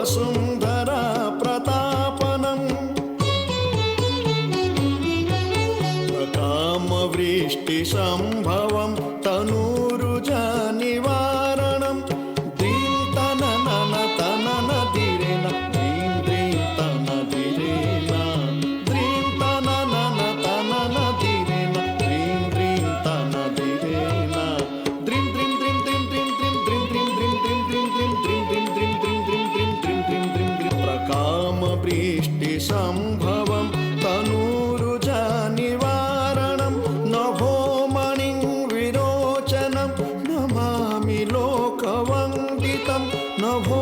Vasundhara प्रतापनम् प्रकामवृष्टिसम्भवं तनूरुजनिवारणं द्रीं तननन तननदिरेन द्रीं द्रीं तनदिरेन द्रीं तननन तननदिरेन द्रीं द्रीं तनदिरेन द्रीं द्रीं द्रीं द्रीं द्रीं द्रीं द्रीं द्रीं द्रीं द्रीं द्रीं द्रीं द्रीं द्रीं द्रीं द्रीं द्रीं द्रीं द्रीं प्रकामवृष्टिसम्भवं तनूरुजनिवारणं नभोमणिं विरोचनं Namami लोकवन्दितं नभो